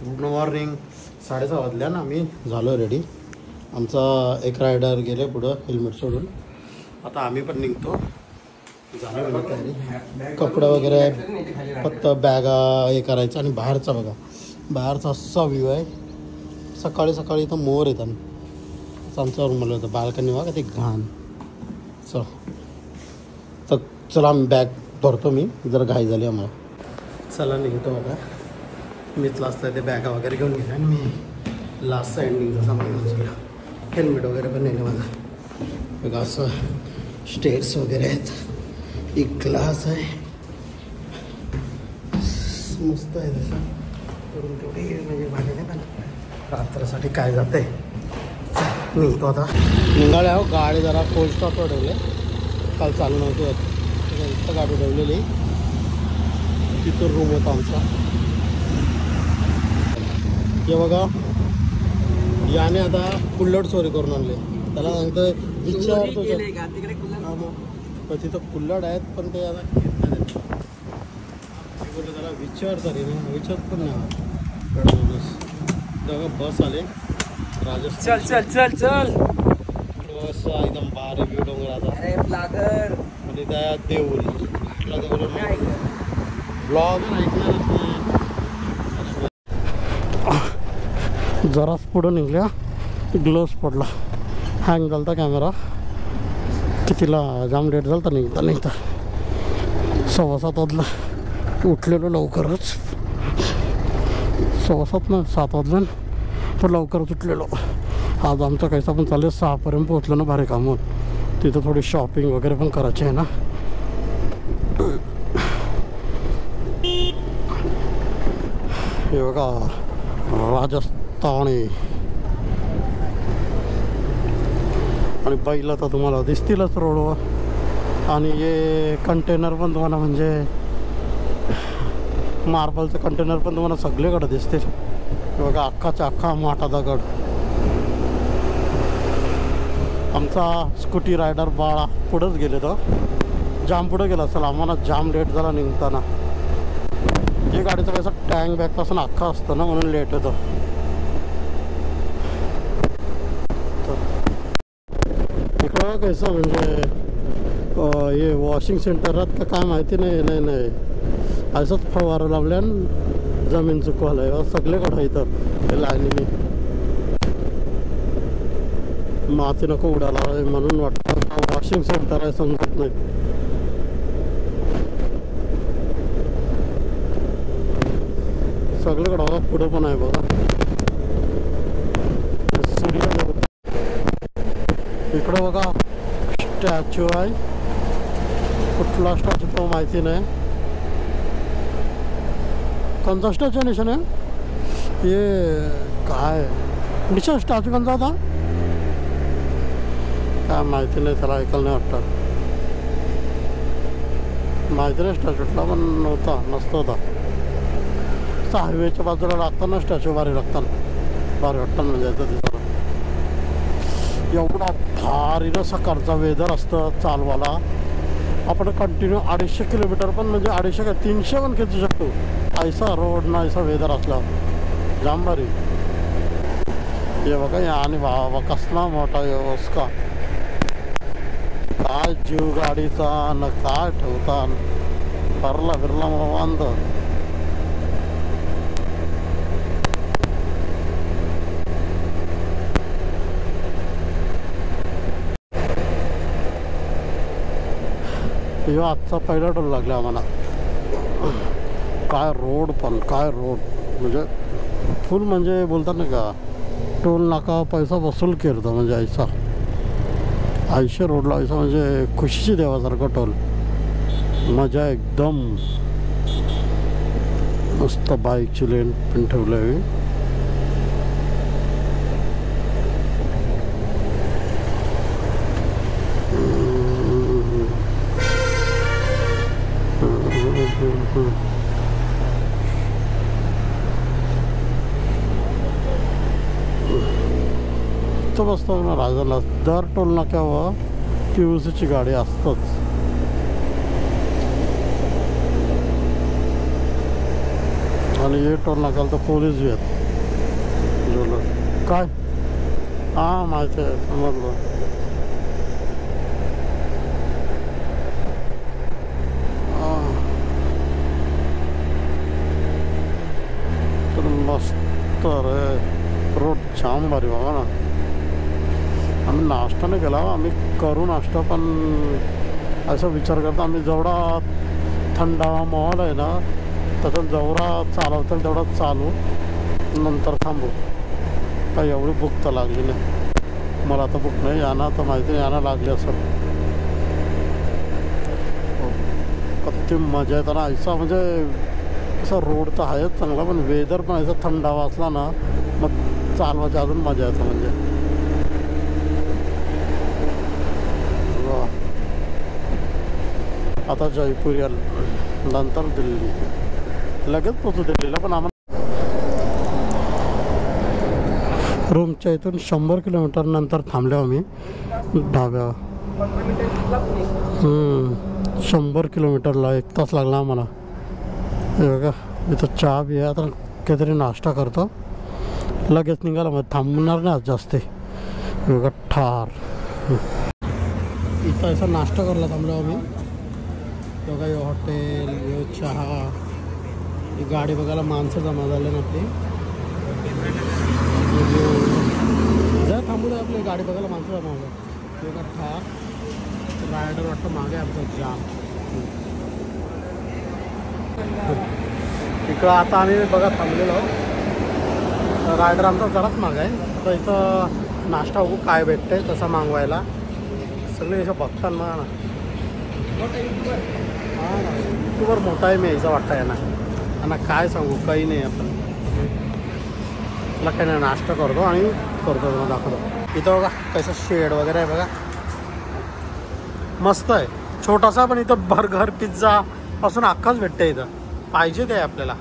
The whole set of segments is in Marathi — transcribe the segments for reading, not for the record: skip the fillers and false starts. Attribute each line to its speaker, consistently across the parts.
Speaker 1: Good morning. 6:30 वाजल्या ना. आम्ही झालो रेडी. आमचा एक रायडर गेले पुढं हेल्मेट सोडून. आता आम्ही पण निघतो. झालं म्हणजे तयारी. कपडे वगैरे फक्त बॅगा हे करायचं. आणि बाहेरचा बघा, बाहेरचा असा व्ह्यू आहे. सकाळी सकाळी इथं मोर येतात. आमचा रूमला होतं बाल्कनी बघा ते घाण. तर चला आम्ही बॅग भरतो. मी जर घाई झाली आम्हाला. चला निघतो बघा. मीच लास्टला ते बॅगा वगैरे घेऊन गेले. आणि मी लास्टचा एंडिंगचा सामान घेऊन गेला. हेल्मेट वगैरे पण नेलं माझं बघा. असं स्टेअर्स वगैरे आहेत. एक ग्लास आहे मस्त आहे. तसं करून तेवढी म्हणजे भाजी नाही पण रात्रासाठी काय जातं आहे. निघतो आता. निघाले आहो. गाडी जरा कोल्ड स्टॉपवर ठेवले. काल चालू नव्हती इथं गाडी ठेवलेली. तिथं रूम होता आमचा. हे बघा, याने आता कुल्हड चोरी करून आणले. त्याला सांगतं विचारतो पण तिथं कुल्हड आहेत. पण ते आता घेत नाही. बोलले त्याला विचारता रे. विचारत पण नाही. बघा बस आले राजस्थान.
Speaker 2: चल चल चल चल.
Speaker 1: बस एकदम भारी व्ह्यू डोंगराचा. आणि त्या देऊळ ब्लॉग ऐकणारच नाही. जराच पुढं निघल्या ग्लोव्स पडला. हँग झाला होता कॅमेरा. कितीला जाम लेट झाला तर निघता 6:15 वाजला. उठलेलो लवकरच. 6:15 ना 7 वाजलं पण लवकरच उठलेलो. आज आमचं काहीसा पण चालेल 6 पोहोचलो ना भारी कामून. तिथं थोडी शॉपिंग वगैरे पण करायची आहे ना. हे बघा राजस्थानी. आणि बैल तर तुम्हाला दिसतीलच रोडवर. आणि हे कंटेनर पण तुम्हाला म्हणजे मार्बलचं कंटेनर पण तुम्हाला सगळीकडे दिसतील. बघा अख्खाचा अख्खा मोठा दगड. आमचा स्कूटी रायडर बाळा पुढंच गेले. तर जाम पुढं गेला असेल. आम्हाला जाम लेट झाला निघताना. हे गाडीचं कसं टँक बॅगपासून अख्खा असतं ना म्हणून लेट होतं. इकडं कसं म्हणजे हे वॉशिंग सेंटरात का काय माहिती नाही. असंच फवारं लावल्यान जमीन चुकवायला आहे सगळीकडं इथं लाईनीने. माती नको उडाला म्हणून वाटतं वॉशिंग सेंटर आहे. समजत नाही. सगळीकडं बघा. पुढं पण आहे बघा. इकडं बघा स्टॅच्यू आहे. कुठला स्टॅच्यू तो माहिती नाही. कोणता स्टॅच्यू निशाण आहे हे काय निशाण स्टॅच्यू कोणता होता काय माहिती नाही. त्याला ऐकायला नाही वाटतं. माहिती नाही स्टॅच्यूला पण नव्हता नसतो होता. हायवेच्या बाजूला लागताना स्टॅच्यू भारी लागतात. भारी वाटतात म्हणजे याचं दिसायला. एवढा भारी ना सकाळचा वेदर असतं चालवाला. आपण कंटिन्यू 250 किलोमीटर पण म्हणजे 250 काय 300 पण खेचू शकतो. ऐसा रोड ना ऐसा वेदर असला जाम भारी. हे बघा या आणि बाबा कसला मोठा व्यवस्था. काय जीव गाडीचा न काय ठेवता. भरला फिरला मग वांद. ह्यो आजचा पहिला टोल लागला आम्हाला. काय रोड पण काय रोड म्हणजे फुल म्हणजे बोलतात ना का टोल नाका पैसा वसूल करतो म्हणजे ऐसा. 80 रोडला ऐसा म्हणजे खुशीची देवासारखं टोल. मजा एकदम मस्त. बाईकची लेन पण ठेवलं आहे. तो बसतो ना राजाला. दर टोल नाक्यावर PUCची गाडी असतंच. आणि हे टोल नाकाल तर पोलीस बी आहेत जोलं काय हां माहिती आहे समजलं. तर मस्त रे रोड छान भारी बाबा ना. आम्ही नाश्ता नाही केला आम्ही करू नाश्ता पण असं विचार करतो आम्ही जेवढा थंडावा माहोल आहे ना त्याच्यात जेवढा चालवता तेवढा चालू नंतर थांबू. काही एवढी भूक तर लागली नाही मला. आता भूक नाही यांना तर माहिती नाही यांना लागली असं. किती मजा येतं ना ऐसा म्हणजे असं रोड तर आहेच चांगला पण वेदर पण असं थंडावा असला ना मग चालवायची अजून मजा येतं. म्हणजे आता जयपूर या नंतर दिल्ली लगेच पोचू दिल्लीला. पण आम्हाला रूमच्या इथून 100 किलोमीटर नंतर थांबलो आम्ही ढाब्यावर. 100 किलोमीटरला 1 तास लागला आम्हाला. हे बघा इथं चहा बी आहे. आता काहीतरी नाश्ता करतो लगेच निघाला मग थांबणार नाही जास्त. हे बघा ठार इथं असं नाश्ता करायला थांबलो आम्ही. बघा हे हॉटेल हे चहा ही गाडी बघायला माणसं जमा झाले ना आपली. जर थांबू आपली गाडी बघायला माणसं जमा झालं. बघा ठार रायडर वाटतं मागे आमचा जाम. इकडं आता आम्ही बघा थांबलेलो रायडर आमचा जराच माग आहे. आता इथं नाश्ता बघू काय भेटतंय तसा मागवायला. सगळे असं बघतात मग ना हां ना यूट्यूबर मोठा आहे मी यायचा वाटतं आहे ना. आणि काय सांगू काही नाही. आपण तुला काही नाही नाश्ता करतो आणि करतो मग दाखवतो. इथं बघा कसं शेड वगैरे आहे बघा मस्त आहे. छोटासा पण इथं बर्गर पिझ्झा पासून अख्खाच भेटतं इथं. पाहिजे ते आपल्याला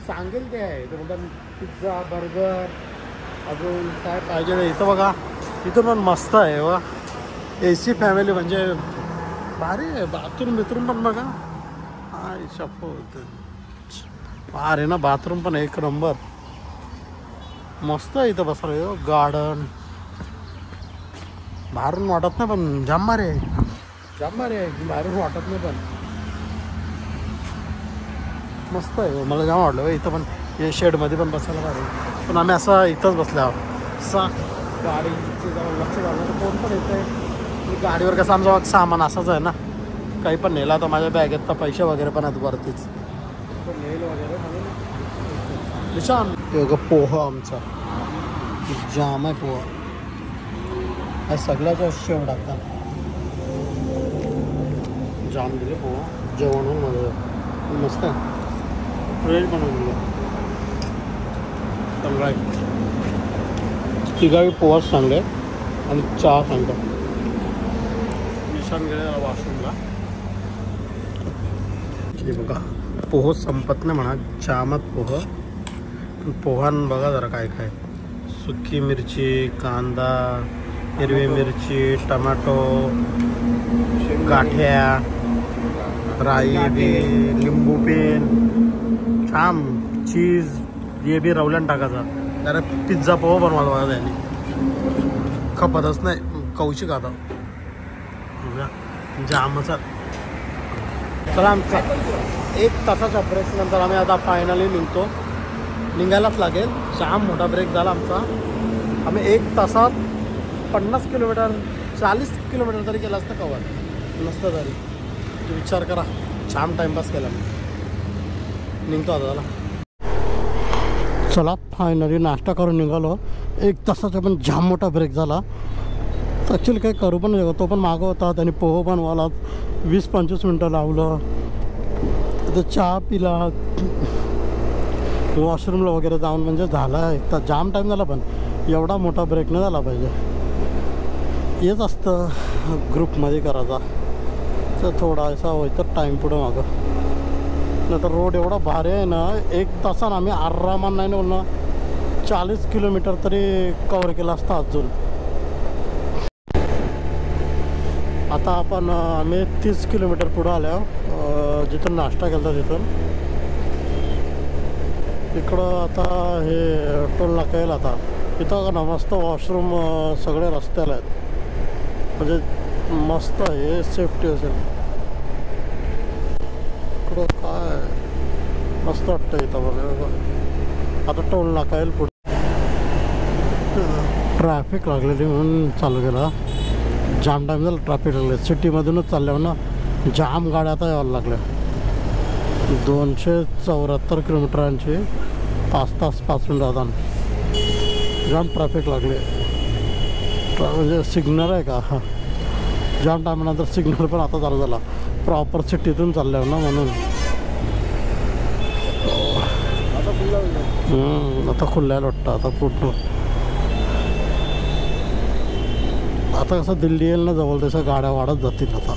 Speaker 1: सांगेल ते आहे. तर म्हणतात पिझ्झा बर्गर अजून काय पाहिजे ते इथं बघा. इथं पण मस्त आहे बघा. AC फॅमिली म्हणजे भारी आहे. बाथरूम बिथरूम पण बघा हाय शपथ फार आहे ना. बाथरूम पण 1 नंबर मस्त आहे. इथं बसलं गार्डन बाहेरून वाटत नाही पण जाम भारी आहे. जाम भारी आहे बाहेरून वाटत नाही पण मस्त आहे. मला जाम वाटलं इथं पण हे शेडमध्ये पण बसायला भारी. पण आम्ही असं इथंच बसलो आहोत. असा गाडीचे जाऊन लक्ष घालणं तर कोण पण येतं आहे. गाडीवर कसं आमचं सामान असंच आहे ना. काही पण नेला तर माझ्या बॅगेत तर पैसे वगैरे पण आहेत वरतीच नेल वगैरे म्हणून निशान. पोहा आमचा जाम आहे. पोहा हा सगळ्याचा शेव टाकतात. जाम दिले पोहा जेवण मध्ये मस्त आहे. फ्रेश बनवून दिलं चांगला आहे. तिघाही पोहाच चांगले आणि चहा सांगतात. निशान गेले वॉशरूमला. हे बघा पोह संपत नाही म्हणा जामच पोह. पोहान बघा जरा काय काय सुकी मिरची कांदा हिरवी मिरची टमाटो गाठ्या राई बी लिंबू पेन छान चीज हे बी रवल्यान टाकायचा. जरा पिझ्झा पोहा बनवायला बघा त्यांनी खपतच नाही कौशिक आता जामचा. चला आमचा 1 तासाच्या ब्रेक नंतर आम्ही आता फायनली निघायलाच लागेल. जाम मोठा ब्रेक झाला आमचा. आम्ही 1 तासात 50 किलोमीटर 40 किलोमीटर तरी केला असतं कवर नसतं तरी. विचार करा छान टाइमपास केला मी. निघतो आता झाला. चला फायनली नाश्ता करून निघालो. 1 तासाचा पण जाम मोठा ब्रेक झाला. ॲक्च्युली काही करू पण नाही तो पण मागं होता. त्यांनी पोहो बनवायला 20-25 मिनटं लावलं. तर चहा पिला वॉशरूमला वगैरे जाऊन म्हणजे झाला 1 तास. जाम टाईम झाला पण एवढा मोठा ब्रेक नाही झाला पाहिजे. हेच असतं ग्रुपमध्ये करायचा तर थोडासा होतं टाईम पुढं मागं. नाही तर रोड एवढा भारी आहे ना 1 तासानं आम्ही आरामात नाही बोलणं 40 किलोमीटर तरी कवर केला असता अजून. आता आपण आम्ही 30 किलोमीटर पुढं आलो जिथून नाश्ता केला तिथून. इकडं आता हे टोल नाका येईल आता. इथं का ना मस्त वॉशरूम सगळे रस्त्याला आहेत, म्हणजे मस्त आहे, सेफ्टी असेल. इकडं काय मस्त वाटतं इथं बघा. आता टोल नाका येईल पुढे. ट्रॅफिक लागलेली म्हणून चालू केला. जाम टाईम झाला ट्रॅफिक लागले. सिटीमधूनच चालल्यावर ना जाम गाड्या आता यायला लागल्या. 274 किलोमीटरांची 5 तास 5 मिनिट जातात. जाम ट्रॅफिक लागले. म्हणजे सिग्नल आहे का जाम टायमानंतर सिग्नल पण आता चालू झाला. प्रॉपर सिटीतून चालल्यावर ना म्हणून. आता खुल्याला वाटतं आता पूर्ण. आता कसं दिल्ली येईल ना जवळ तसं गाड्या वाढत जातील. आता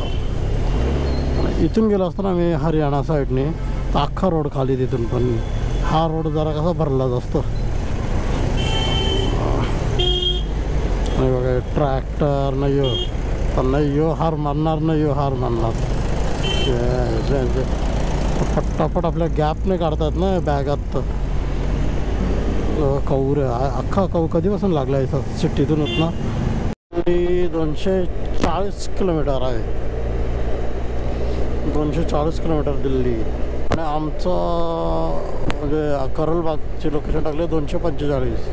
Speaker 1: इथून गेलो असतो ना मी हरियाणा साईडने तर अख्खा रोड खाली तिथून, पण हा रोड जरा कसा भरला जास्त. नाही बघा ट्रॅक्टर नाही हो, पण नाही यो हार मारणार, नाही यो हार मारणार. पटापट आपल्या गॅप नाही काढतात ना बॅगात. कौर अख्खा कधीपासून लागला आहे सिटीतूनच ना. 240 किलोमीटर आहे, 240 किलोमीटर दिल्ली. आणि आमचं म्हणजे करलबागची लोकेशन टाकले 245.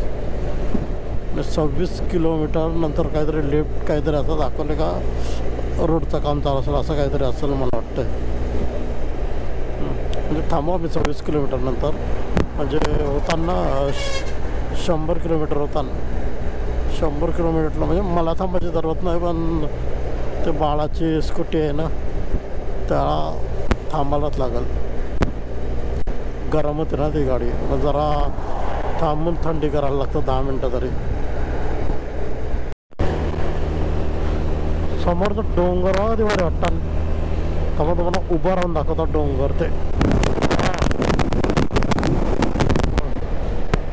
Speaker 1: 26 किलोमीटर नंतर काहीतरी लेफ्ट काहीतरी असं दाखवले का रोडचं काम चालू असेल, असं काहीतरी असेल मला वाटतं. म्हणजे थांबवा मी 26 किलोमीटर नंतर, म्हणजे होताना 100 किलोमीटर होताना. 100 किलोमीटरला म्हणजे मला थांबायची जरूरत नाही, पण ते बाळाची स्कूटी आहे ना त्याला थांबायलाच लागेल. गरम होते ना ती गाडी, मग जरा थांबून थंडी करायला लागतं 10 मिनटं तरी. समोरचं डोंगर बघा ते बरे वाटतं. त्यामुळे तुम्हाला उभं राहून दाखवतात डोंगर. ते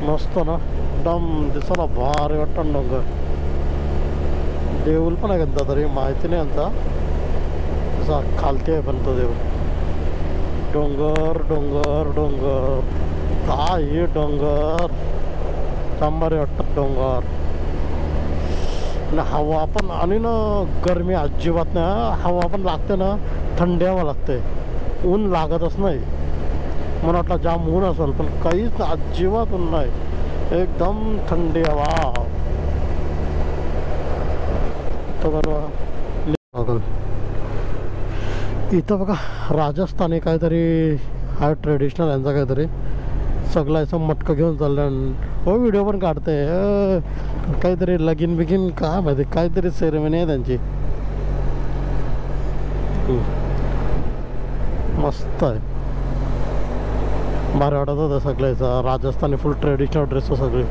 Speaker 1: मस्त ना एकदम दिसायला भारी वाटतं डोंगर. देऊळ पण आहे का तरी माहिती नाही यांचा, तसा खालती आहे पण तो देऊळ. डोंगर डोंगर डोंगर काय हे डोंगर चांबारी वाटतात डोंगर. आणि हवा पण, आणि ना गरमी अजिबात नाही. हवा पण लागते ना, थंडी हवा लागते, ऊन लागतच नाही. मला वाटलं जाम ऊन असेल, पण काहीच अजिबात ऊन नाही, एकदम थंडी हवा. तर बरोबर इथं बघा राजस्थानी काहीतरी हा ट्रेडिशनल यांचा काहीतरी सगळं असं मटकं घेऊन चाललं. हो व्हिडिओ पण काढते. काहीतरी लगीन बिगीन काय माहिती, काहीतरी सेरेमनी आहे त्यांची. मस्त आहे, भारी वाटत होतं सगळ्याचा. राजस्थानी फुल ट्रेडिशनल ड्रेस सगळे.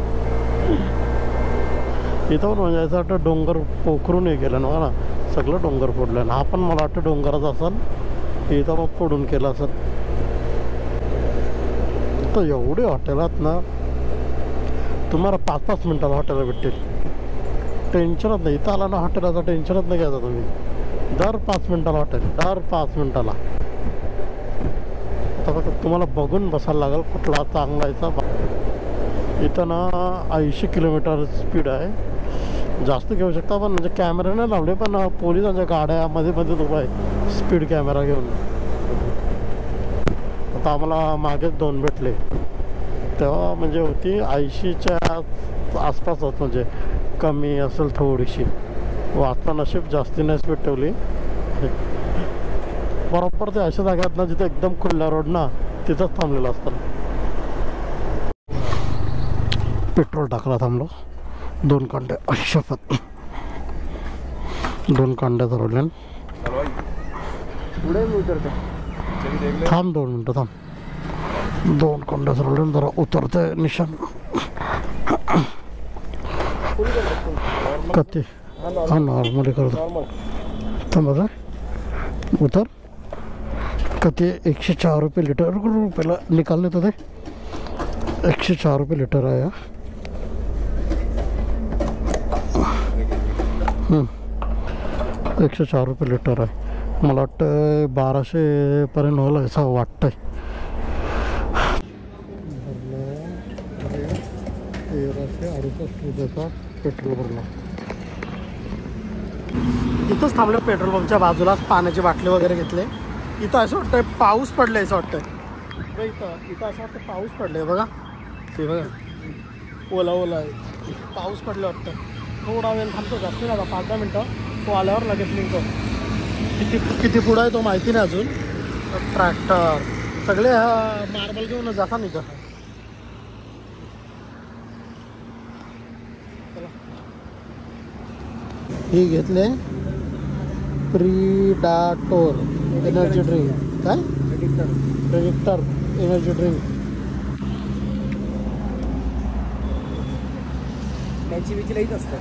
Speaker 1: इथं पण म्हणजे असं वाटतं डोंगर पोखरून हे केलं ना, सगळं डोंगर फोडलं. हा पण मला वाटतं डोंगराच असेल, इथं मग फोडून केलं असेल. तर एवढे हॉटेल आहेत ना, तुम्हाला 5-5 मिनटाला हॉटेल भेटतील. टेन्शनच नाही. इथं आला ना हॉटेलाचं टेन्शनच नाही घ्यायचं तुम्ही. दर 5 मिनटाला हॉटेल, दर 5 मिनटाला. आता फक्त तुम्हाला बघून बसायला लागेल कुठला चांगला याचा. इथं ना 80 किलोमीटर स्पीड आहे. जास्त घेऊ शकता, पण म्हणजे कॅमेरा नाही लावले, पण पोलिसांच्या गाड्या मध्ये उभा आहे स्पीड कॅमेरा घेऊन. आता आम्हाला मागेच 2 भेटले, तेव्हा म्हणजे होती 80च्या आसपास होत, म्हणजे कमी असेल थोडीशी. वाचता नशीब जास्ती नाही स्पीड ठेवली. बरोबर ते अशा जाग्यात ना जिथे एकदम खुल्ला रोड ना, तिथंच थांबलेलं असतं. पेट्रोल टाकला थांबलो. 2 कांड्या शपथ, 2 कांड्या धरवल्या. थांब 2 मिनटं थांब. 2 कांड्या धरवल्या, जरा उतरते निशाण. कती हा नॉर्मली करतो. थांबा उतर. कती 104 रुपये लिटर. रुपयाला निकालले तर ते 104 रुपये लिटर आहे. 104 रुपये लिटर आहे. मला वाटतं 1200 पर्यंत होईल असं वाटतंय. ₹68 पेट्रोल भरला. इथंच थांबलं पेट्रोल पंपच्या बाजूलाच. पाण्याची बाटली वगैरे घेतले. इथं असं वाटतंय पाऊस पडलाय असं वाटतंय. इथं असं वाटतं पाऊस पडलाय बघा. ते बघा ओला ओला आहे. पाऊस पडलं वाटतं. थोडा वेळ थांबतो, जास्त नाही, 5-10 मिनटं. तो आल्यावर लगेच निघतो. किती पुढं आहे तो माहिती नाही अजून. ट्रॅक्टर सगळे मार्बल घेऊन जाता नाही का. हे घेतले प्रीडाटोर एनर्जी ड्रिंक. काय प्रेडिक्टर एनर्जी ड्रिंक.
Speaker 2: मॅची बिचीला येत असतात.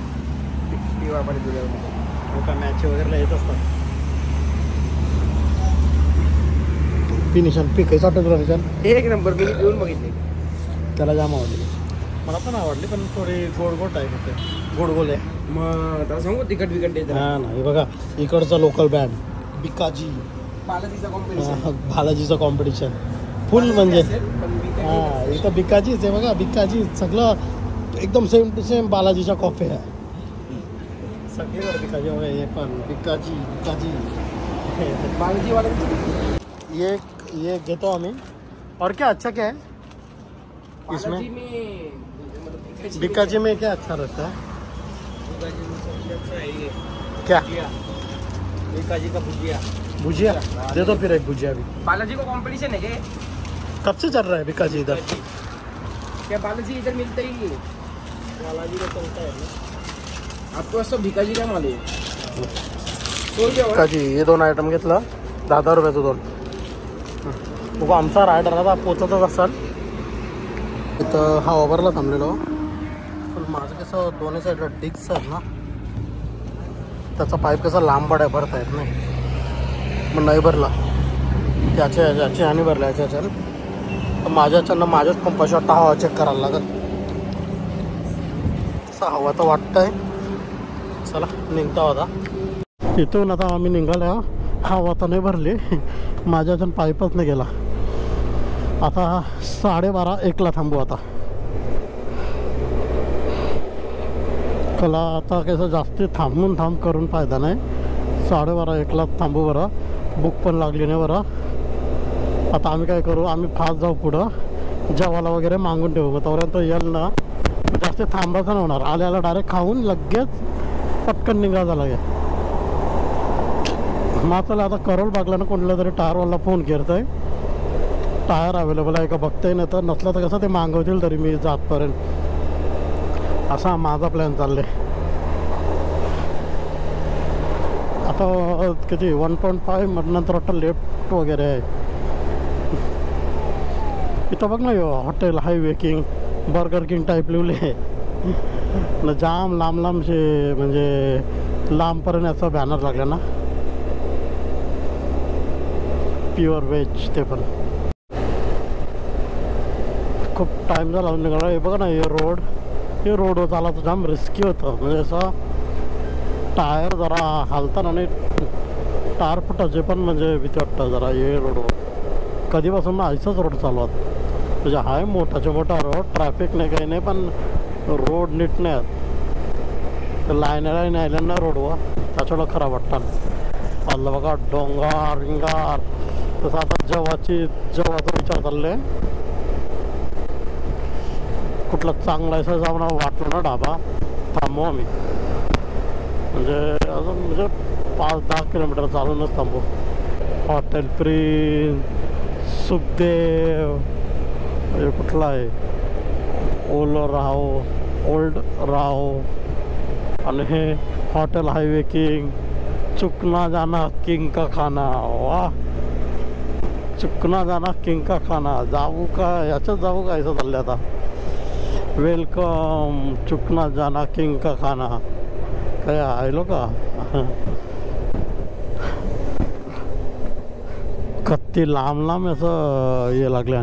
Speaker 1: मॅच वगैरे येत असतात. निशान पीक आहे तुला निशान.
Speaker 2: एक नंबर मी पिऊन बघितले.
Speaker 1: त्याला जाम आवडली. मला पण आवडली, पण थोडी गोड गोड आहे. फक्त गोड गोड आहे.
Speaker 2: मग त्याला सांगू तिकट बिकट येत.
Speaker 1: हा ना, हे बघा इकडचा लोकल बँड बिकाजी. बालाजीचं कॉम्पिटिशन फुल म्हणजे. हा इथं बिकाजीच आहे बघा. बिकाजी सगळं एकदम सेम टू सेम बालाजीच्या कॉफी आहे सगळीकडे. बिकाजी बघा. हे पण बिकाजी बिकाजी
Speaker 2: बालाजी वाले.
Speaker 1: ये घेतो आम्ही. और क्या अच्छा क्या है इसमें? बिकाजी में क्या अच्छा रहता है? क्या?
Speaker 2: बिकाजी का भुजिया.
Speaker 1: भुजिया दे दो फिर एक भुजिया भी.
Speaker 2: बालाजी को कंपटीशन है क्या?
Speaker 1: कब से चल रहा है बिकाजी इधर?
Speaker 2: क्या बालाजी इधर मिलता ही नहीं?
Speaker 1: बालाजी का चलता है ना.
Speaker 2: आपको सब बिकाजी का मालूम.
Speaker 1: बिकाजी हे 2 आयटम घेतलं. 10 रुपयाचं 2. बघू आमचा रायडर आता पोचतच असाल. इथं हा ओव्हरला थांबलेलो. पण माझं कसं दोन्ही साईडला डिक्स आहेत ना, त्याचा पाईप कसा लांब आहे, भरता येत नाही. मग नाही भरला त्याच्या ह्याची आणि भरला याच्या ह्याच्यानं. तर माझ्या ह्याच्यानं माझ्याच पंपाशी वाटतं हवा चेक करायला लागत. असं हवा तर वाटतंय. चला निघता होता इथून. आता आम्ही निघालो. हवा तर नाही भरली. माझ्या ह्याच्यानं पाईपच नाही गेला. आता 12:30-1ला थांबू. आता कला आता कसं जास्त थांब करून फायदा नाही. 12:30-1ला थांबू बरं. बुक पण लागली नाही बरं. आता आम्ही काय करू, आम्ही फास्ट जाऊ पुढं. जेवायला वगैरे मागून ठेवू. मग तोपर्यंत येईल ना, जास्त थांबायचं नाही होणार. आल्याला डायरेक्ट खाऊन लगेच पटकन निघायचा लागे. मग चला आता करोल बागला ना कोणत्या तरी टायरवाला फोन करतोय. टायर अवेलेबल आहे का बघताय. नाही तर नसलं तर कसं ते मागवतील तरी मी जातपर्यंत. असा माझा प्लॅन चाललाय. आता किती 1.5 नंतर वाटतं लेफ्ट वगैरे आहे. इथं बघ ना hotel highway king burger king type लिवले ना. जाम लांबचे म्हणजे लांबपर्यंत याचा बॅनर लागला ना. Pure veg. ते पण खूप टाईम झाला निघाला. हे बघा ना हे रोडवर चालायचं जाम रिस्की होतं. म्हणजे असं टायर जरा हालताना नाही टायर फुटायचे पण म्हणजे भीती वाटतं जरा. हे रोडवर कधीपासून ना ऐसाच रोड चालवत. म्हणजे हाय मोठाच्या मोठा रोड. ट्रॅफिक नाही काही नाही, पण रोड नीट नाही आहेत. लाईन आल्या ना रोडवर त्याच्यामुळं खराब वाटतं. आलं बघा डोंगर रिंगार. तसं आता जेवाचा विचार चालले. कुठला चांगला असं जाऊन वाटलं ना ढाबा थांबू आम्ही. म्हणजे अजून म्हणजे 5-10 किलोमीटर चालूनच थांबू. हॉटेल प्रिन्स, सुखदेव, म्हणजे कुठला आहे ओल्ड राव आणि हे हॉटेल हायवे किंग. चुकना जाना किंग का खाना. वा चुकना जाना किंग का खाना. जाऊ का याच्यात जाऊ का असं चाललं आता. वेलकम चुकना जाना किंग का खाना. काय आलो का कत्ती लांब असं हे लागल्या.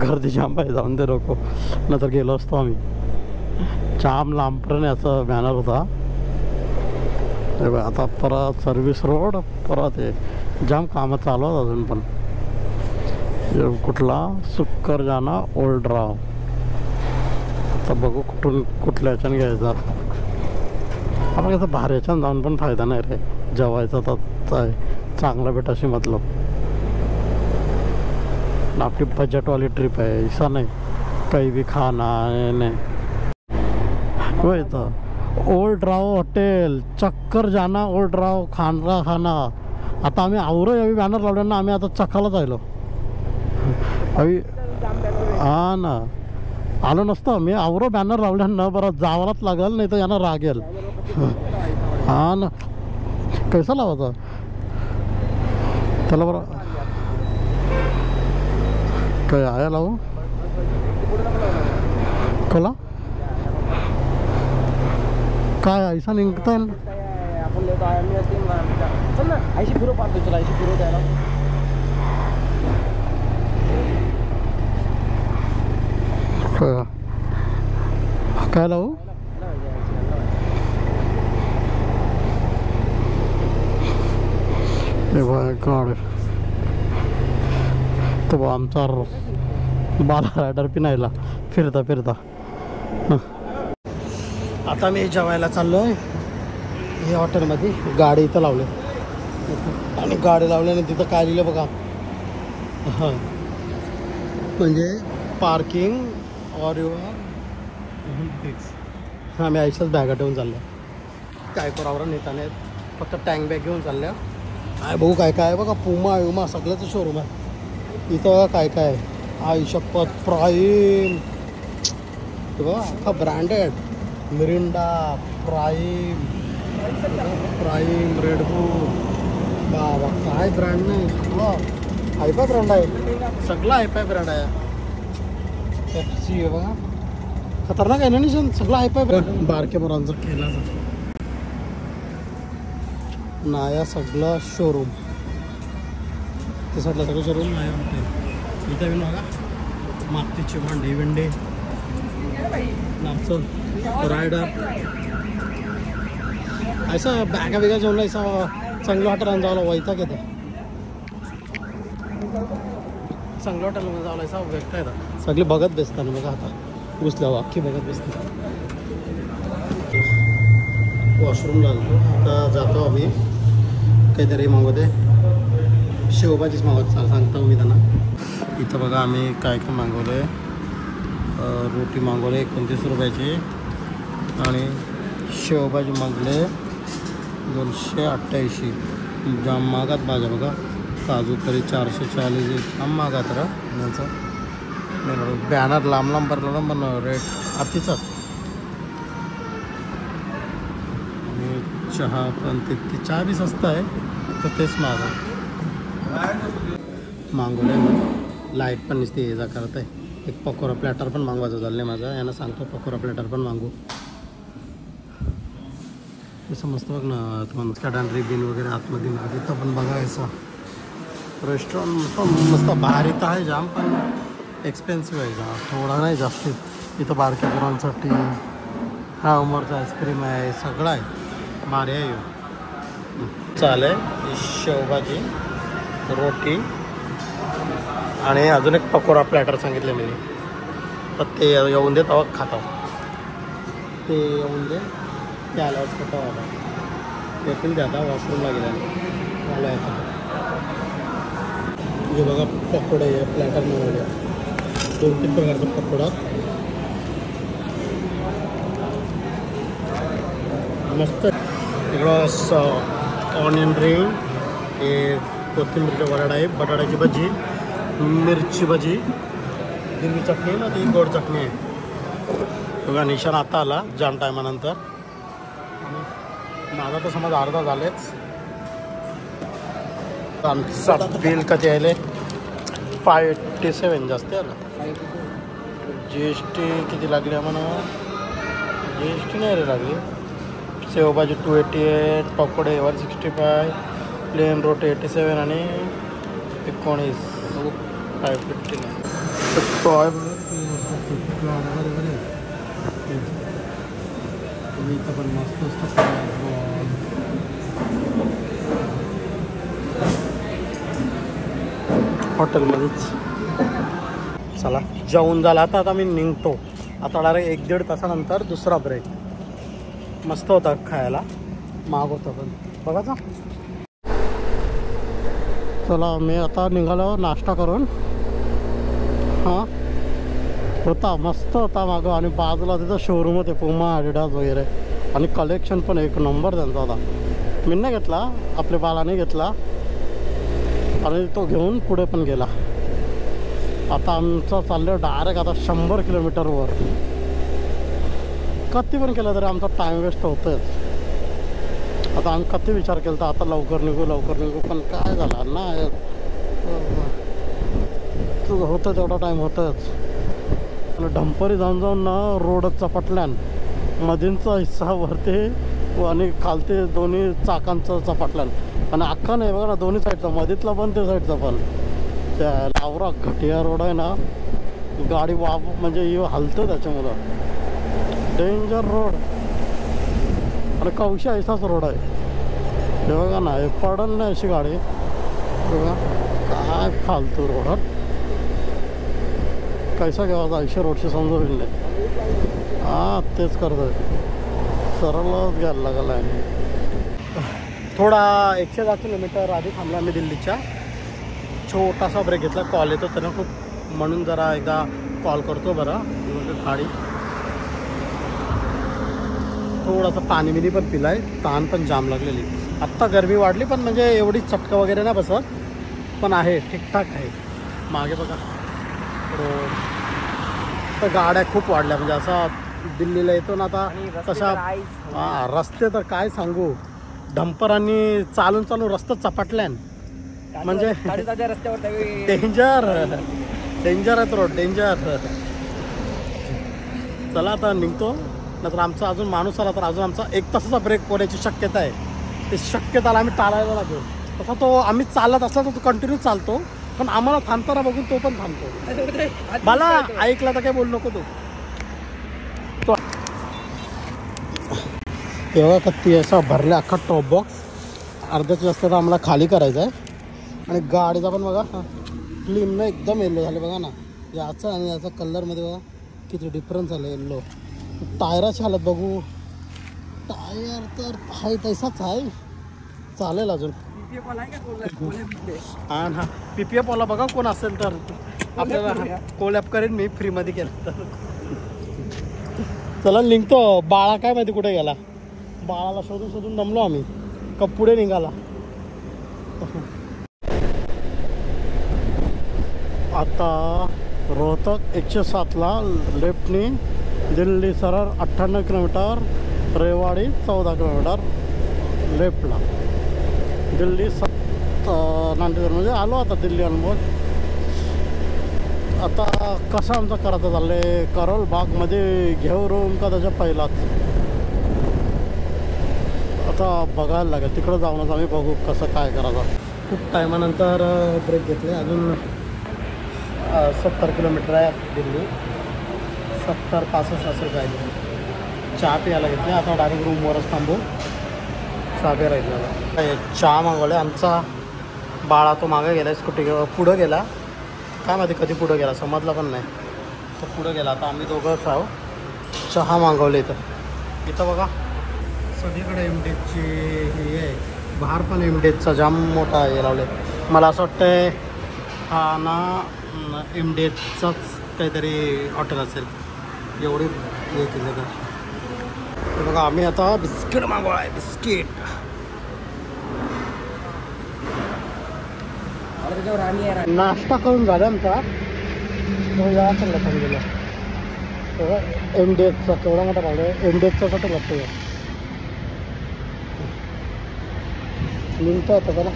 Speaker 1: गर्दी जाम पाहिजे जाऊन दे नको. नंतर गेलो असतो आम्ही. जाम लांबपर्यंत याचा बॅनर होता. आता परत सर्व्हिस रोड परत हे जाम कामं चालू आहेत अजून पण. कुठला सुक्कर जाना ओल्ड राव. तर बघू कुठल्या ह्याच्यानं घ्यायचं. आपण कसं बाहेर ह्याच्यानं जाऊन पण फायदा नाही रे, जेवायचा तर चांगला भेटाशी मतलब. आपली बजेटवाली ट्रिप आहे, ऐसा नाही काही भी खाना नहीं. वही तो ओल्ड राव हॉटेल चक्कर जाना, ओल्ड राव खाना. आता आम्ही आवरो यावी बॅनर लावलं ना, आम्ही आता चक्काला जायलो अवी. हा ना, आलो नसतं मी. आवरो बॅनर लावल्यानं बरं जावंच लागेल, नाही तर यांना रागेल. हा ना, कैसा लावायचा त्याला बरं. काय आहे लावू कला काय ऐसा निघताय ना.
Speaker 2: चल ना, ऐशी फिरो पाहतो. चला ऐशी फिरो द्यायला.
Speaker 1: काय लावू. तो आमचा बाला रायडर पण आला फिरता. आता मी जेवायला चाललोय हे हॉटेलमध्ये. गाडी इथं लावली आणि गाडी लावल्याने तिथं काय लिहिलं बघा. हां, म्हणजे पार्किंग ऑर युअर फिक्स. हां, मी आयुष्यात बॅगा ठेवून चाललो. काय करावं नेताने फक्त टँक बॅग घेऊन चालल्या. काय बघू काय काय बघा. पुमा विमा सगळ्याचं शोरूम आहे इथं. काय काय आयुष्यपत प्राईम बघा, अख्खा ब्रँडेड. Mirinda, prime, Red Bull. बाबा काय ब्रँड नाही, सगळं हायफाय ब्रँड आहे. सगळं हायफाय ब्रँड आहे. पेप्सी आहे बघा, खतरनाक आहे ना निशान. सगळं हायफाय ब्रँड. बारक्या पोरांचं केला नाया सगळं शोरूम. ते साईडला सगळं शोरूम नाया हॉटेल. इथं विन बघा, मातीची भांडी विंडे, नापचं रायडर. असं बॅगा बिगा जेवण असं चांगलं हॉटेल जावं वैताग येतं. चांगलं हॉटेलमध्ये जावं असं व्यक्त येतं. सगळी बघत बसतात बघा. आता घुसल्यावर अख्खी बघत बसतात. वॉशरूम लागलो. आता जातो आम्ही. काहीतरी मागवते, शेवभाजीच मागवत सांगतो मी त्यांना. इथं बघा आम्ही काय काय मागवलं आहे. रोटी मागवले 29 रुपयाची आणि शेवभाजी मागले 288. जाम मागात भाज्या बघा. काजू करी 440. जाम मागात याचा बॅनर लांब भरला ना, पण रेट अतिचाच. आणि चहा पण ते चहा बी स्वस्त आहे, तर तेच मागवले. लाईट पण नुसती ये जा करत आहे. एक पकोरा प्लॅटर पण मागवायचं झालं नाही माझा. यांना सांगतो पकोरा प्लॅटर पण मागू. तसं मस्त बघ ना, तुम्हाला कॅडन रिबिन वगैरे आतमध्ये तिथं पण बघायचं. रेस्टॉरंट पण मस्त भारी तर आहे जाम, पण एक्सपेन्सिव्ह आहे जा थोडा नाही जास्त. इथं बारक्या पोरांसाठी हा उमरचा आईस्क्रीम आहे, सगळं आहे. भारी आहे. चालेल शेवभाजी, रोटी आणि अजून एक पकोडा प्लॅटर सांगितले मी. तर ते येऊन दे तेव्हा खाता. ते येऊन दे, ते आल्यावर खाता आता. येतील ते आता वॉशरूमला गेल्या यायचं. हे बघा पकोडे आहे, प्लॅटर मिळवले 2-3 प्रकारचा पकोडा. मस्त. इकडं ऑनियन रिंग, हे कोथिंबीरचा वडाडा आहे, बटाट्याची भजी, मिरची भजी, हिरवी चटणी ना ती गोड चटणी आहे. बघा निशान आता आला जाम टायमानंतर. माझा तर समज अर्धा झालेच. आमचं बिल कधी आले 587 जास्त आला. GST किती लागली आम्हाला. GST नाही रे लागली. शेवभाजी 288, पकोडे 165, प्लेन रोटी 87 आणि 19 550. इथं पण मस्त हॉटेलमध्येच. चला जेवून झाला आता मी निघतो. आता डायरेक्ट 1-1.5 तासानंतर दुसरा ब्रेक. मस्त होता खायला, महाग होता पण बघाचा. चला मी आता निघालो नाश्ता करून. हां होता मस्त होता मागं आणि बाजूला तिथं शोरूम होते पुमा ॲडिडास वगैरे आणि कलेक्शन पण एक नंबर त्यांचा होता. मी नाही घेतला, आपल्या बालाने घेतला आणि तो घेऊन पुढे पण गेला. आता आमचं चाललं डायरेक्ट आता 100 किलोमीटरवर. किती पण केलं तरी आमचा टाईम वेस्ट होतोच. आता आम्ही किती विचार केला तर आता लवकर निघू पण काय झालं ना, होतं तेवढा टाईम होतंच. आणि डंपरी जाऊन ना रोडच चपटल्यान मधींचा हिस्सा वरती आणि खालते दोन्ही चाकांचं चपटल्यान आणि अख्खा नाही बघा ना, दोन्ही साईडचा मधीतला पण ते साईडचा पण. त्या लावरा घटिया रोड आहे ना, गाडी म्हणजे हलतं त्याच्यामुळं. डेंजर रोड आणि कवशी ऐसाच रोड आहे हे बघा ना. हे पडल नाही अशी गाडी बघा, काय फालतू रोड. कैसा घ्यावा 80 रोडशी समजून नाही. हां तेच करतोय, सरळच घ्यायला लागला आहे. थोडा 110 किलोमीटर आधी थांबला आम्ही दिल्लीच्या. छोटासा ब्रेक घेतला, कॉल येतो त्यांना खूप म्हणून जरा एकदा कॉल करतो बरं. गाडी थोडंसं पाणी बिनी पण पिलं आहे, तहान पण जाम लागलेली. आत्ता गरमी वाढली पण म्हणजे एवढी चटका वगैरे नाही बसत, पण आहे ठीकठाक आहे. मागे बघा रोड, तर गाड्या खूप वाढल्या म्हणजे असं दिल्लीला येतो ना आता तशा. हां रस्ते तर काय सांगू, डंपरांनी चालून रस्ते चपाटल्यान म्हणजे
Speaker 2: रस्त्यावर
Speaker 1: डेंजर आहेत रोड, डेंजर. चला आता निघतो, नंतर आमचा अजून माणूस आला तर अजून आमचा 1 तासाचा ब्रेक होण्याची शक्यता आहे. ते शक्यताला आम्ही टाळायला लागेल. तसा तो आम्ही चालत असला तर तो कंटिन्यू चालतो, पण आम्हाला थांबताना बघून तो पण थांबतो. मला ऐकला तर काय बोलू नको तो. एवढा कत्ती असा भरल्या अख्खा टॉप बॉक्स अर्ध्याच्या जास्त तर आम्हाला खाली करायचा आहे. आणि गाडीचा पण बघा क्लीन ना एकदम येल्लो झालं बघा ना. याचा आणि याचा कलरमध्ये बघा किती डिफरन्स आलं येल्लो. टायराची हालत बघू, टायर तर आहे तसाच आहे, चालेल अजून. हां हां PPF वाला बघा कोण असेल तर आपल्याला कोलॅप करेन मी फ्रीमध्ये केलं तर. चला निघतो. बाळा काय माहिती कुठे गेला, बाळाला शोधून दमलो आम्ही. का पुढे निघाला. आता रोहतक 107ला लेफ्टनी, दिल्ली सरळ 98 किलोमीटर, रेवाडी 14 किलोमीटर लेफ्टला. दिल्ली 90 म्हणजे आलो आता दिल्ली ऑलमोस्ट. आता कसं आमचं करायचं चाललं आहे, करोल बागमध्ये घेऊ रूम का त्याच्या पहिलाच. आता बघायला लागेल, तिकडं जाऊनच आम्ही बघू कसं काय करायचं. खूप टायमानंतर ब्रेक घेतले. अजून 70 किलोमीटर आहे दिल्ली, 70-65 असेल काय. चहा प्यायला घेतले. आता डायरेक्ट रूमवरच थांबू, चहा प्या राहिलेला. चहा मागवले. आमचा बाळा तो मागे गेला, स्कूटी पुढं गेला, काय माहिती कधी पुढं गेला समजला पण नाही. तो पुढं गेला. आता आम्ही दोघंच आहो. चहा मागवले इथं बघा सगळीकडे एमडेचची हे आहे. बाहेर पण एमडेचचा जाम मोठा हे लावले. मला असं वाटतंय हा ना एमडेचचाच काहीतरी हॉटेल असेल, एवढी हे केलं का. बघा आम्ही आता बिस्किट मागवलं आहे, बिस्किट. नाश्ता करून झाला आमचा. तो या चांगला सांगितलं एमडेचचा केवढा मोठा पावडे एमडेचचा कसं लागतो. निघतो आता चला.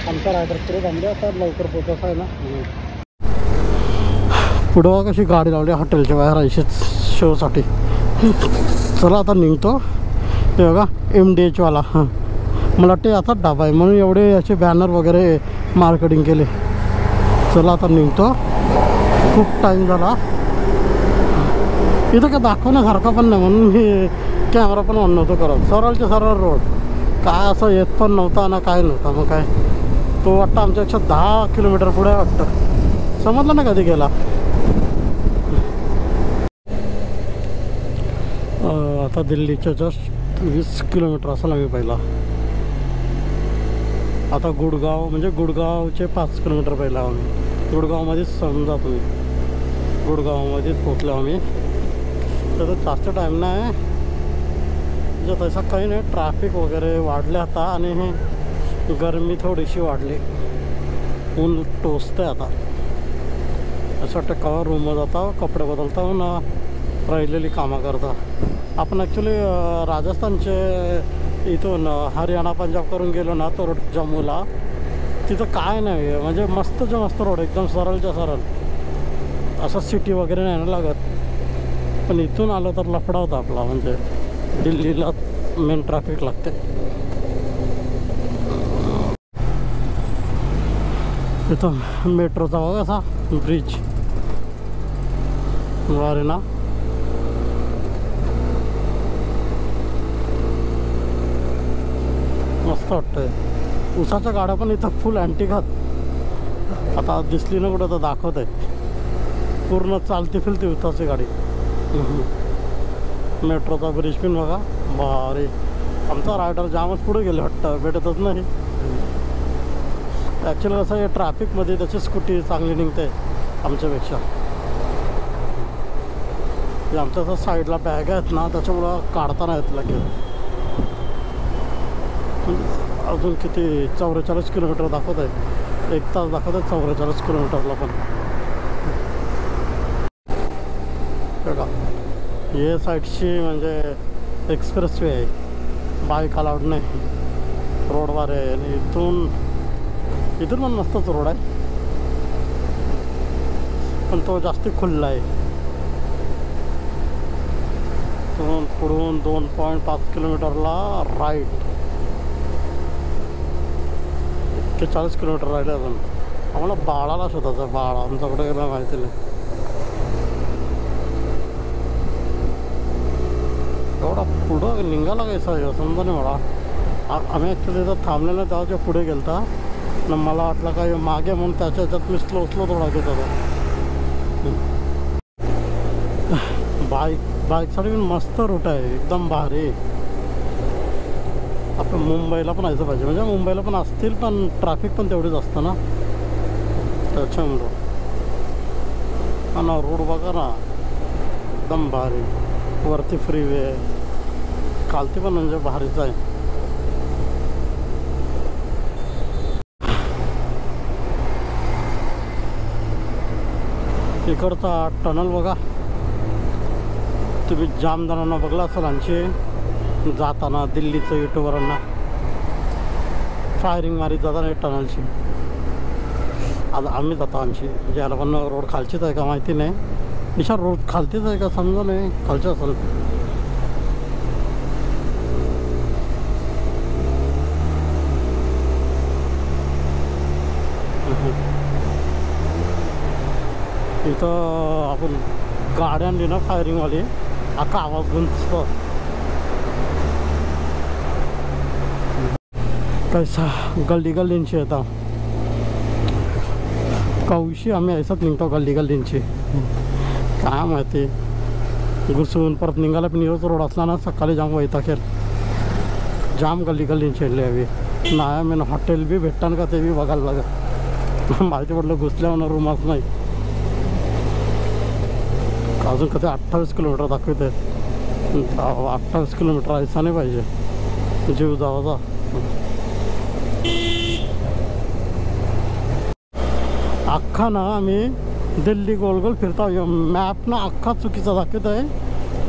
Speaker 1: आमचा रायडर पुढे थांबले, आता लवकर पोचायचं आहे ना. पुढं कशी गाडी लावली हॉटेलच्या बाहेर ऐशीच शोसाठी. चला आता निघतो. ते बघा MDHवाला. हां मला वाटते याचाच डाबा आहे म्हणून एवढे असे बॅनर वगैरे मार्केटिंग केले. चला आता निघतो, खूप टाईम झाला. इथं काय दाखवण्यासारखं पण नाही म्हणून मी कॅमेरा पण ऑन नव्हतो करत. सरळच्या सरळ रोड, काय असं येत पण नव्हता ना काय नव्हता. मग काय तो वाटतं आमच्यापेक्षा 10 किलोमीटर पुढे वाटतं. समजलं ना कधी गेला. आता दिल्लीच्या जस्ट 20 किलोमीटर असेल आम्ही पहिला. आता गुडगाव म्हणजे गुडगावचे 5 किलोमीटर पहिला आम्ही गुडगावमध्येच समजा तुम्ही गुडगावमध्येच पोचलो आम्ही. तर जास्त टाईम नाही म्हणजे तसं काही नाही. ट्रॅफिक वगैरे वाढले आता आणि हे गरमी थोडीशी वाढली. ऊन टोचते आता. असं वाटतं कवा रूमवर जाता कपडे बदलता ना राहिलेली कामं करता. आपण ॲक्च्युली राजस्थानचे इथून हरियाणा पंजाब करून गेलो ना तर जम्मूला तिथं काय नाही आहे म्हणजे मस्तच्या मस्त रोड एकदम सरळच्या सरळ. असं सिटी वगैरे नाही ना लागत. पण इथून आलं तर लफडा होता आपला. म्हणजे दिल्लीला मेन ट्रॅफिक लागते. इथं मेट्रोचा बघा असा ब्रिज वारे ना. मस्त वाटतंय. उसाच्या गाड्या पण इथं फुल अँटिक आहेत. आता दिसली ना कुठं तर दाखवत आहे. पूर्ण चालती फिरती उसाची गाडी. मेट्रोचा ब्रिज पण बघा भारी. आमचा रायडर जामच पुढे गेले वाटतं भेटतच नाही. ॲक्च्युली कसं आहे ट्रॅफिकमध्ये त्याची स्कूटी चांगली निघते आमच्यापेक्षा. आमच्या साईडला बॅग आहेत ना त्याच्यामुळं काढता नाही येत लगेच. अजून किती 44 किलोमीटर दाखवत आहे. 1 तास दाखवत आहे 44 किलोमीटरला. पण बघा हे साईडची म्हणजे एक्सप्रेस वे आहे. बाईक अलाउड नाही रोडवर आहे. आणि इथून पण मस्तच रोड आहे पण तो जास्ती खुल्ला आहे. पुढून 2.5 किलोमीटरला राईट. 40 किलोमीटर राहिले अजून. आम्हाला बाळाला शोधायचं. बाळा आमच्याकडे गेला माहिती नाही. एवढा पुढं निघाला कायसा समजा नाही मला. आम्ही ॲक्च्युली इथं थांबलेलं तेव्हाच्या पुढे गेलता ना. मला वाटलं काय मागे म्हणून त्याच्या ह्याच्यात मी स्लो थोडा घेत होता. बाईकसाठी पण मस्त रूट आहे एकदम भारी. आपण मुंबईला पण यायचं पाहिजे. म्हणजे मुंबईला पण असतील पण ट्रॅफिक पण तेवढीच असतं ना त्याच्यामुळं. हा ना रोड बघा ना एकदम भारी. वरती फ्रीवे खालती पण म्हणजे भारीच आहे. इकडचा टनल बघा तुम्ही जाम जणांना बघला असाल. आमची जाताना दिल्लीचं युट्यूबरांना फायरिंग मारीत जाताना टनलची. आता आम्ही जातो आमची ज्याला पण रोड खालचीच आहे का माहिती नाही. निशा रोड खालतीच आहे का समजा नाही खालची असेल. इथं आपण गाडी आणली ना फायरिंगवाली अख्खा आवाज गुंजतो. कैसा गल्ली गल्लींची येतात कौशी. आम्ही ऐसत निघतो गल्ली गल्लींची. काय माहिती घुसून परत निघाला. पण येऊच रोड असला ना सकाळी जाम वैतागेल. जाम गल्ली गल्लींची येले हवी नाही. मी हॉटेल बी भेटतान का ते बी बघायला लागत. माहिती पडलं घुसल्यावर रूमच नाही. अजून कधी 28 किलोमीटर दाखवते. 28 किलोमीटर ऐसा नाही पाहिजे जीव जावाचा. अख्खा ना आम्ही दिल्ली गोल गोल फिरता. मॅप ना अख्खा चुकीचा दाखवत आहे.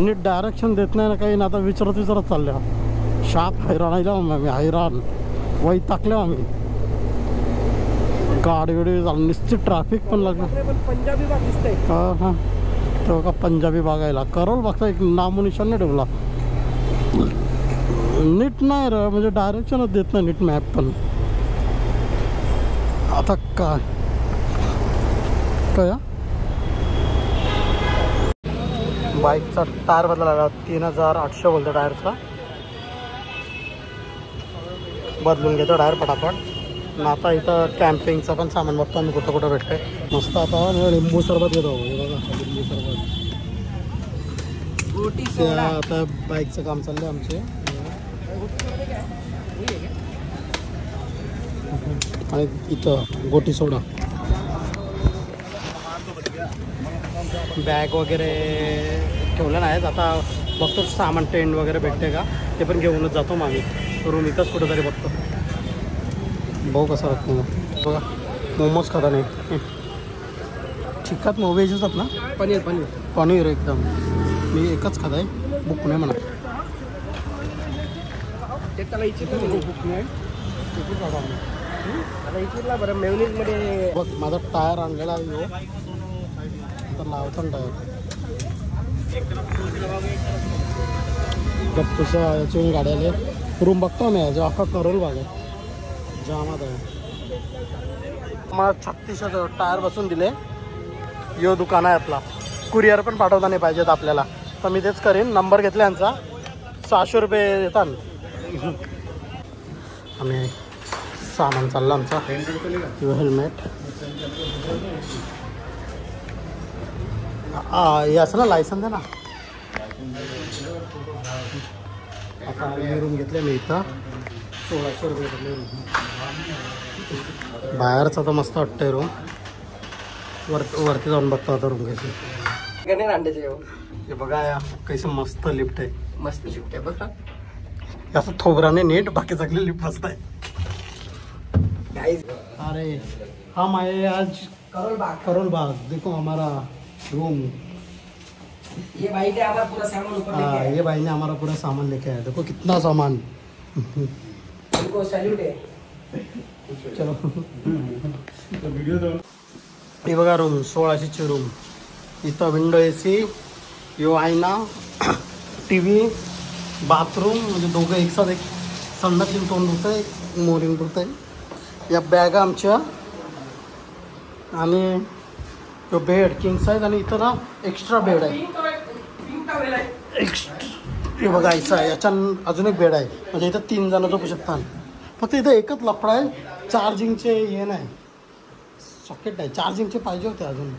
Speaker 1: नीट डायरेक्शन देत नाही ना काही ना. आता विचारत चालल्या. शाप हैराणायला आम्ही हैराण वैतागल्या आम्ही. गाडी नुसती ट्रॅफिक पण लागलं.
Speaker 2: पंजाबी भाग दिसतंय.
Speaker 1: हां हां तो का पंजाबी बघायला करोल बघता एक नामोनिशान नाही ठेवला. नीट नाही रे म्हणजे डायरेक्शनच देत नाही नीट मॅप पण. आता काय बाईकचा टायर बदलायला 3800 बोलतो. टायरचा बदलून घेतो टायर पटापट. आता इथं कॅम्पिंगचं पण सामान बघतो आम्ही कुठं कुठं भेटतंय. मस्त आता लिंबू सरबत घेतो. बघा लिंबू सरबत त्या आता बाईकचं काम चाललंय आमचे. आणि इथं गोटी सोडा. बॅग वगैरे ठेवलं नाहीत. आता बघतो सामान टेंट वगैरे भेटते का ते पण घेऊनच जातो मग आम्ही. रूम इथंच कुठेतरी बघतो. भाऊ कसा वाटतो मग बघा. मोमोज खाता नाही चिकत मग व्हेज असतात ना.
Speaker 2: पनीर पनीर
Speaker 1: पनीर एकदम. मी एकच खात आहे. बुक नाही म्हणा.
Speaker 2: ते त्याला इच्छित बुक नाही. आता इच्छितला बरं मेवनीजमध्ये
Speaker 1: बघ माझा टायर आणलेला आहे. तर लावतो ना टायर. गप्पूच्या याची गाडी आली. रूम बघतो मी जो अख्खा करोल भाग आहे. जामात आहे. मला 36 टायर बसून दिले. यो दुकान आहे आपला. कुरिअर पण पाठवता नाही पाहिजेत आपल्याला. तर मी तेच करीन. नंबर घेतला यांचा. 600 रुपये येतात. आम्ही सामान चाललं आमचा. हेल्मेट हे असं ना लायसन दे ना. आता आम्ही रूम घेतले मी इथं. 1600 रुपये घेतले रूम. बाहेरचा तर मस्त वाटतंय रूम. वरती जाऊन बघतो आता रूम कशी. हे बघा या कैसे मस्त लिफ्ट आहे.
Speaker 2: मस्त शिफ्ट आहे बघा.
Speaker 1: असं थोबराने नीट बाकी सगळे लिफ्ट मस्त आहे. अरे हम आए आज करोल बाग. देखो हमारा रूम.
Speaker 2: ये भाई ने हमारा पूरा सामान ऊपर लेके आया.
Speaker 1: ये भाई ने हमारा पूरा सामान लेके आया. देखो कितना सामान.
Speaker 2: उनको सैल्यूट है.
Speaker 1: चलो हे बघा रूम 1600ची रूम. इथं विंडो AC. यो आईना TV बाथरूम. म्हणजे दोघं एक साथ एक संडास तोंड होतं आहे. एक मोरिंग होतं आहे. या बॅगा आमच्या. आणि तो बेड किंग साईज. आणि इथं ना एक्स्ट्रा बेड आहे. हे बघा ऐसा आहे. याच्या अजून एक बेड आहे. म्हणजे इथं 3 जण झोपू शकतात. फक्त इथं एकच लफडा आहे. चार्जिंगचे हे नाही. सॉकेट नाही. चार्जिंगचे पाहिजे होते अजून.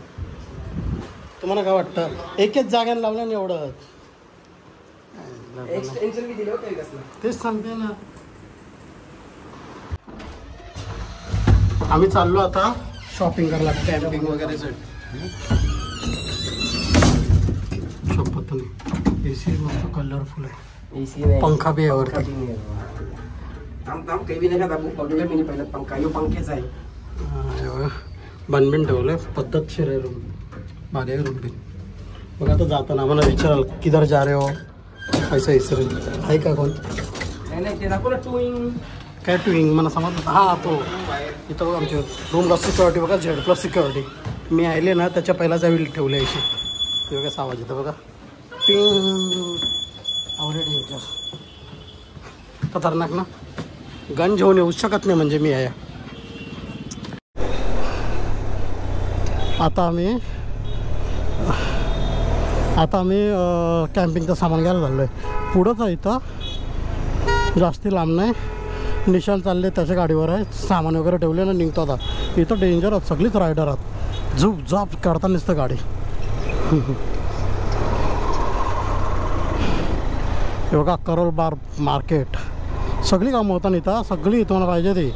Speaker 1: तुम्हाला काय वाटतं. एकच जाग्याने लावलं ना एवढं.
Speaker 2: एक्सटेन्शन भी दिलं होतं कसलं.
Speaker 1: तेच सांगते ना. आम्ही चाललो आता शॉपिंग करायला. कॅम्पिंग वगैरे AC मस्त कलरफुल आहे.
Speaker 2: AC नाही.
Speaker 1: पंखा बी आहे वरती.
Speaker 2: थांब काही बी नाही का दाबू. बघलं मी पहिलं पंखा. यो पंखेचा आहे.
Speaker 1: बनबिन ठेवलं. पद्धतशीर आहे रूम. भारी आहे रूम बी. बघा आता जाताना आम्हाला विचाराल किधर जा रे हो. पैसा इसरेल आहे का कोण.
Speaker 2: नाही ते दाखव ना टूइंग.
Speaker 1: काय टूइंग मला समजलं. हा तो इथं बघा आमची रूमला सिक्युरिटी बघा. Z+ security. मी आले ना त्याच्या पहिलाच आम्ही ठेवले अशी. ते बघा आवाज येतं बघा. टिंग. Already danger. खतरनाक ना. गन घेऊन येऊ शकत नाही म्हणजे मी आहे. आता आम्ही कॅम्पिंगचं सामान घ्यायला झालो आहे. पुढंच आहे इथं. जास्ती लांब नाही. निशान चालले त्याच्या गाडीवर आहे. सामान वगैरे ठेवले ना निघतो आता. इथं डेंजर आहेत. सगळीच रायडर आहेत. झुप झाप काढता नसतं गाडी. हे बघा करोल बार मार्केट. सगळी कामं होतात इथं. सगळी तुम्हाला पाहिजे ती.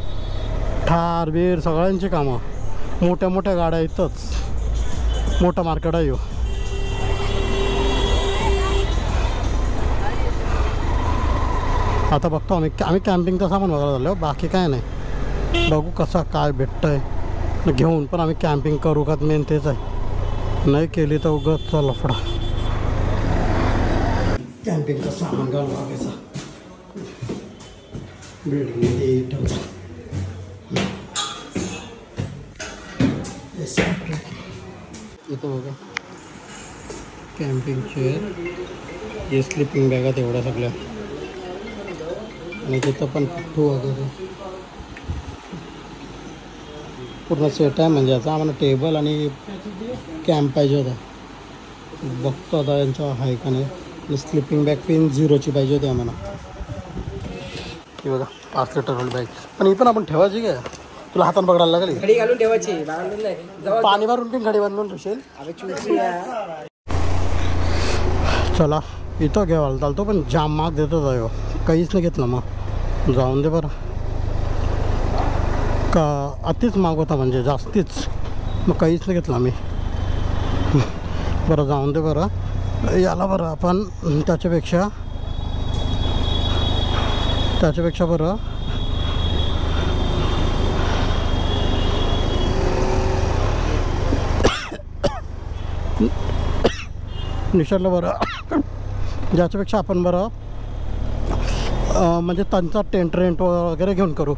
Speaker 1: ठार बीर सगळ्यांची कामं. मोठ्या मोठ्या गाड्या इथंच. मोठं मार्केट आहे. आता बघतो आम्ही कॅम्पिंगचं सामान वगैरे झालं. बाकी काय नाही. बघू कसं काय भेटतं आहे घेऊन. पण आम्ही कॅम्पिंग करू का मेन तेच आहे. नाही केली तर उगाच लफडा. कॅम्पिंगचं सामान घालून लागायचं. बिल्डिंगमध्ये ठेवतो. इथं बघा कॅम्पिंग चेअर. हे स्लिपिंग बॅगा तेवढ्या सगळ्या. आणि तिथं पण पिठ्ठू वगैरे पूर्ण सेट आहे. म्हणजे याचा आम्हाला टेबल आणि कॅम्प पाहिजे होता. बघतो आता यांच्या आहे का नाही. स्लिपिंग बॅग पिन 0ची पाहिजे होती आम्हाला. हे बघा 5 लिटर बॅग. पण ही पण आपण ठेवायची काय. तुला हातानं पकडायला लागेल.
Speaker 2: घडी घालून ठेवायची.
Speaker 1: पाणी भरून पण घडी बांधून ठेवशील.
Speaker 2: अबे चुकी आहे.
Speaker 1: चला इथं घ्यायला चालतो पण जाम माग देतो जायो काहीच नाही घेतलं मग जाऊन दे बरं का अतिच माग होता म्हणजे जास्तीच मग काहीच नाही घेतलं मी बरं जाऊन दे बरं याला बरं आपण त्याच्यापेक्षा बरं निसरलं बरं ज्याच्यापेक्षा आपण बरं म्हणजे त्यांचा टेंट वगैरे घेऊन करू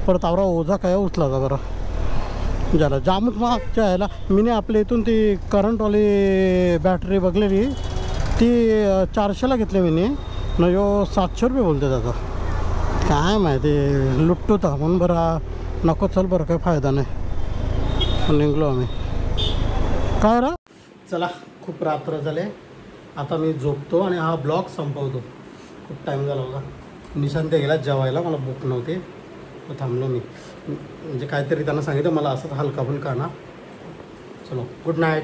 Speaker 1: परत आवरा ओझा काय उचलाचा बरं ज्याला जामच मागच्या यायला मी आपल्या इथून ती करंटवाली बॅटरी बघलेली ती 400ला घेतली मी न यो 700 रुपये बोलते त्याचा काय माहिती लुटतो तर म्हणून बरं नको चल बरं काही फायदा नाही निघलो आम्ही काय रा चला खूप रात्र झाले आता मी झोपतो आणि हा ब्लॉग संपवतो खूप टाईम झाला होता निशांत गेला जेवायला मला भूक नव्हती तर थांबलो मी म्हणजे काहीतरी त्यांना सांगितलं मला असंच हलका फुलका ना चलो गुड नाईट